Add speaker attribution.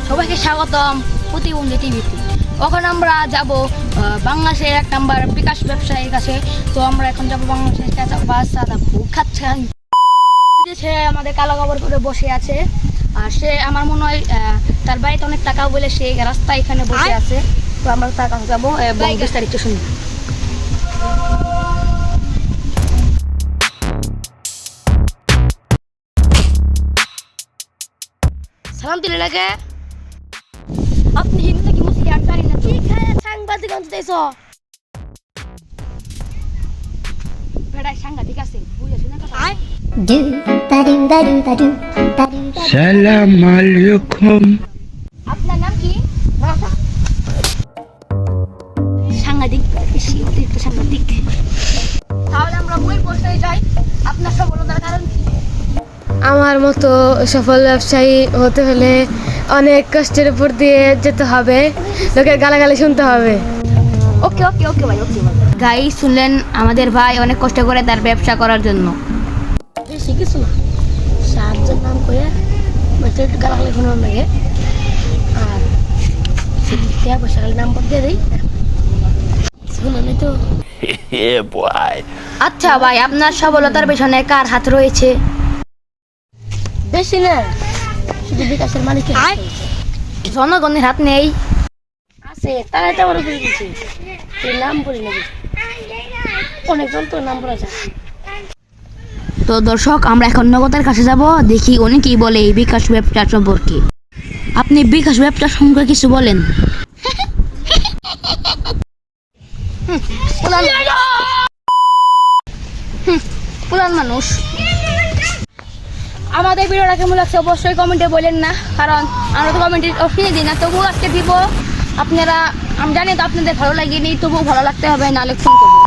Speaker 1: সবাইকে স্বাগতম প্রতিবন্ধী টিভিতে। এখন আমরা যাব বাংলাদেশের 1 নম্বর বিকাশ ব্যবসায়ীর কাছে। তো আমরা এখন যাব বাংলাদেশের খাচ্ছে সে আমাদের কালো কাপড় পরে বসে আছে। আর সে আমার মনে হয় তার বাড়িতে অনেক টাকা বলে সে রাস্তায় এখানে বসে আছে। তো আমরা তার কাছে যাবো এবং বিস্তারিত শুনবো। সালাম দিলে লাগে আপনি হিন্দু কি মুসলিম জানি না ঠিক আছে সাংবাদিক অন্তত বেড়াই সাংবাদিক আছে বুঝেছ না কথা
Speaker 2: সালাম আলাইকুম।
Speaker 1: আপনার নাম কি? সাংবাদিক বেশি অতিরিক্ত সাংবাদিক। তাহলে আমরা মূল প্রশ্নে যাই, আপনার সফলতার কারণ কি?
Speaker 3: আমার মতো সফল ব্যবসায়ী হতে হলে অনেক কষ্টের উপর দিয়ে যেতে হবে, লোকের গালাগালি শুনতে হবে।
Speaker 1: ওকে ওকে ওকে ভাই ওকে ভাই। গাইস শুনলেন, আমাদের ভাই অনেক কষ্ট করে তার ব্যবসা করার জন্য। বেশি কিছু না, সাহায্যের নাম করে একটু গালাগালি শোনার লাগে আর টাকা পয়সা নাম্বার দিয়ে দিই শুনুন তো। আচ্ছা ভাই, আপনার সফলতার পেছনে কার হাত রয়েছে? বেশি না, শুধু বিকাশের মালিকের জনগণের হাত নেই আছে। তারা এটা বড় করে দিচ্ছে, নাম বলি না, অনেকজন তো নাম বলা যায়। তো দর্শক, আমরা এখন নগদের কাছে যাব, দেখি উনি কি বলে এই বিকাশ ব্যবসা সম্পর্কে। আপনি বিকাশ ব্যবসা সম্পর্কে কিছু বলেন। পুরান মানুষ। আমাদের ভিডিওটা কেমন লাগছে অবশ্যই কমেন্টে বলেন না, কারণ আমরা তো কমেন্টে অপশনে দিই না, তবুও আজকে দিব। আপনারা আমি জানি তো আপনাদের ভালো লাগেনি, তবুও ভালো লাগতে হবে, নাহলে ফোন করবো।